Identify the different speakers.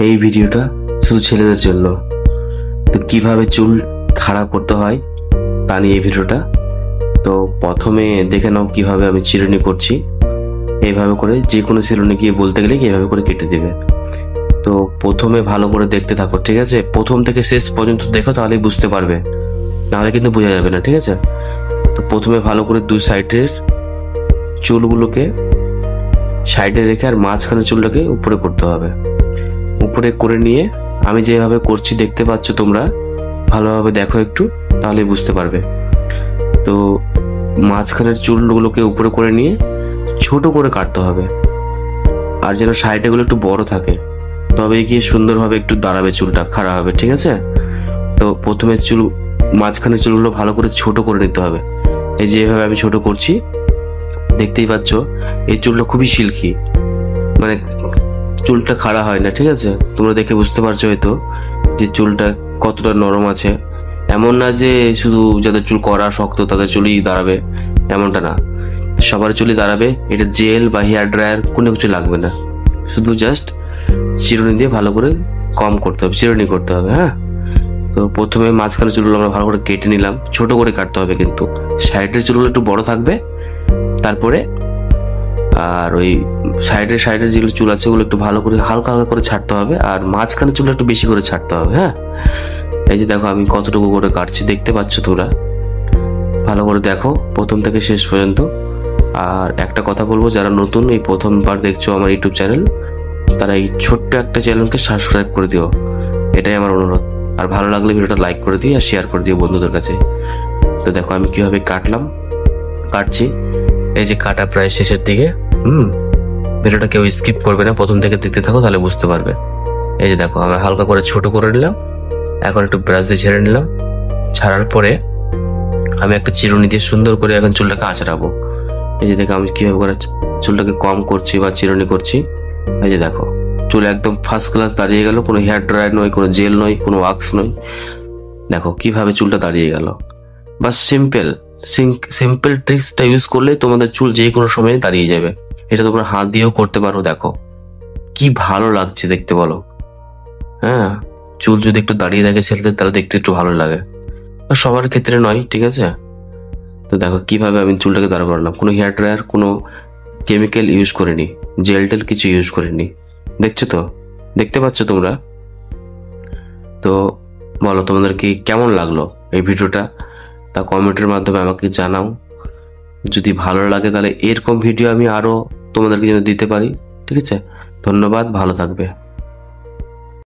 Speaker 1: এই ভিডিওটা শুধু ছেলেদের জন্য। তো কিভাবে চুল খাড়া করতে হয় তা নিয়ে এই ভিডিওটা। তো প্রথমে দেখে নাও কিভাবে আমি চিরুনি করছি। এইভাবে করে যে কোনো সেলুনে গিয়ে বলতে গেলে এইভাবে করে কেটে দেবে। তো প্রথমে ভালো করে দেখতে থাকো, ঠিক আছে? প্রথম থেকে শেষ পর্যন্ত দেখো, তাহলেই বুঝতে পারবে, নাহলে কিন্তু বোঝা যাবে না, ঠিক আছে? তো প্রথমে ভালো করে দুই সাইডের চুলগুলোকে সাইডে রেখে আর মাঝখানে চুলটাকে উপরে করতে হবে। উপরে করে নিয়ে আমি যেভাবে করছি দেখতে পাচ্ছ তোমরা, ভালোভাবে দেখো একটু, তাহলে বুঝতে পারবে। তো মাঝখানের চুলগুলোকে উপরে করে নিয়ে ছোট করে কাটতে হবে, আর যেন সাইডে গুলো একটু বড় থাকে, তবে গিয়ে সুন্দরভাবে একটু দাঁড়াবে, চুলটা খাড়া হবে, ঠিক আছে? তো প্রথমে মাঝখানের চুলগুলো ভালো করে ছোট করে নিতে হবে। এই যে এভাবে আমি ছোট করছি, দেখতেই পাচ্ছ এই চুলটা খুবই সিল্কি, মানে চুলটা খাড়া হয় না, ঠিক আছে? তোমরা দেখে বুঝতে পারছো হয়তো যে চুলটা কতটা নরম আছে। এমন না যে শুধু যাদের চুল কড়া শক্ত তাদের চুলই দাঁড়াবে, এমনটা না, সবার চুলই দাঁড়াবে। এটা জেল বা হেয়ার ড্রায়ার কোনো কিছু লাগবে না, শুধু জাস্ট চিরুনি দিয়ে ভালো করে কম করতে হবে, চিরুনি করতে হবে। হ্যাঁ, তো প্রথমে মাঝখানে চুলগুলো আমরা ভালো করে কেটে নিলাম, ছোট করে কাটতে হবে, কিন্তু সাইডের চুলগুলো একটু বড় থাকবে। তারপরে আর ওই সাইডের যেগুলো চুল আছে ওগুলো একটু ভালো করে হালকা হালকা করে ছাড়তে হবে, আর মাঝখানে চুল একটু বেশি করে ছাড়তে হবে। হ্যাঁ, এই যে দেখো আমি কতটুকু করে কাটছি, দেখতে পাচ্ছ তোমরা, ভালো করে দেখো প্রথম থেকে শেষ পর্যন্ত। আর একটা কথা বলবো, যারা নতুন এই প্রথমবার দেখছো আমার ইউটিউব চ্যানেল, তারা এই ছোট্ট একটা চ্যানেলকে সাবস্ক্রাইব করে দিও, এটাই আমার অনুরোধ। আর ভালো লাগলে ভিডিওটা লাইক করে দিও আর শেয়ার করে দিও বন্ধুদের কাছে। তো দেখো আমি কিভাবে কাটছি। এই যে কাটা প্রায় শেষের দিকে। ভিডিওটা কেউ স্কিপ করবে না, প্রথম থেকে দেখতে থাকো, তাহলে বুঝতে পারবে। এই যে দেখো আমরা হালকা করে ছোট করে নিলাম, এখন একটু ব্রাশ দিয়ে ঝেড়ে নিলাম। ছাড়ার পরে আমি একটা চিরুনি দিয়ে সুন্দর করে এখন চুলটাকে আঁচড়াবো। এই যে দেখো আমি কিভাবে করে চুলটাকে কম করছি বা চিরুনি করছি। এই যে দেখো চুল একদম ফার্স্ট ক্লাস দাঁড়িয়ে গেল, কোনো হেয়ার ড্রায়ার নয়, কোনো জেল নয়, কোনো ওয়াক্স নয়। দেখো কিভাবে চুলটা দাঁড়িয়ে গেল। বাস সিম্পল ট্রিক্সটা ইউজ করলে তোমাদের চুল যে কোনো সময় দাঁড়িয়ে যাবে। এটা তোমরা হাত দিয়েও করতে পারো। দেখো কি ভালো লাগছে দেখতে, বলো? হ্যাঁ, চুল যদি একটু দাঁড়িয়ে থাকে ছেলেদের, তাহলে দেখতে একটু ভালো লাগে, সবার ক্ষেত্রে নয়, ঠিক আছে? তো দেখো কিভাবে আমি চুলটাকে দাঁড় করালাম, কোনো হেয়ার ড্রায়ার, কোনো কেমিক্যাল ইউজ করিনি, জেল টেল কিছু ইউজ করিনি। দেখছো তো, দেখতে পাচ্ছ তোমরা? তো বলো তোমাদের কি কেমন লাগলো এই ভিডিওটা, তা কমেন্টের মাধ্যমে আমাকে জানাও। যদি ভালো লাগে তাহলে এরকম ভিডিও আমি আরো তোমাদেরকে যেন দিতে পারি, ঠিক আছে? ধন্যবাদ, ভালো থাকবে।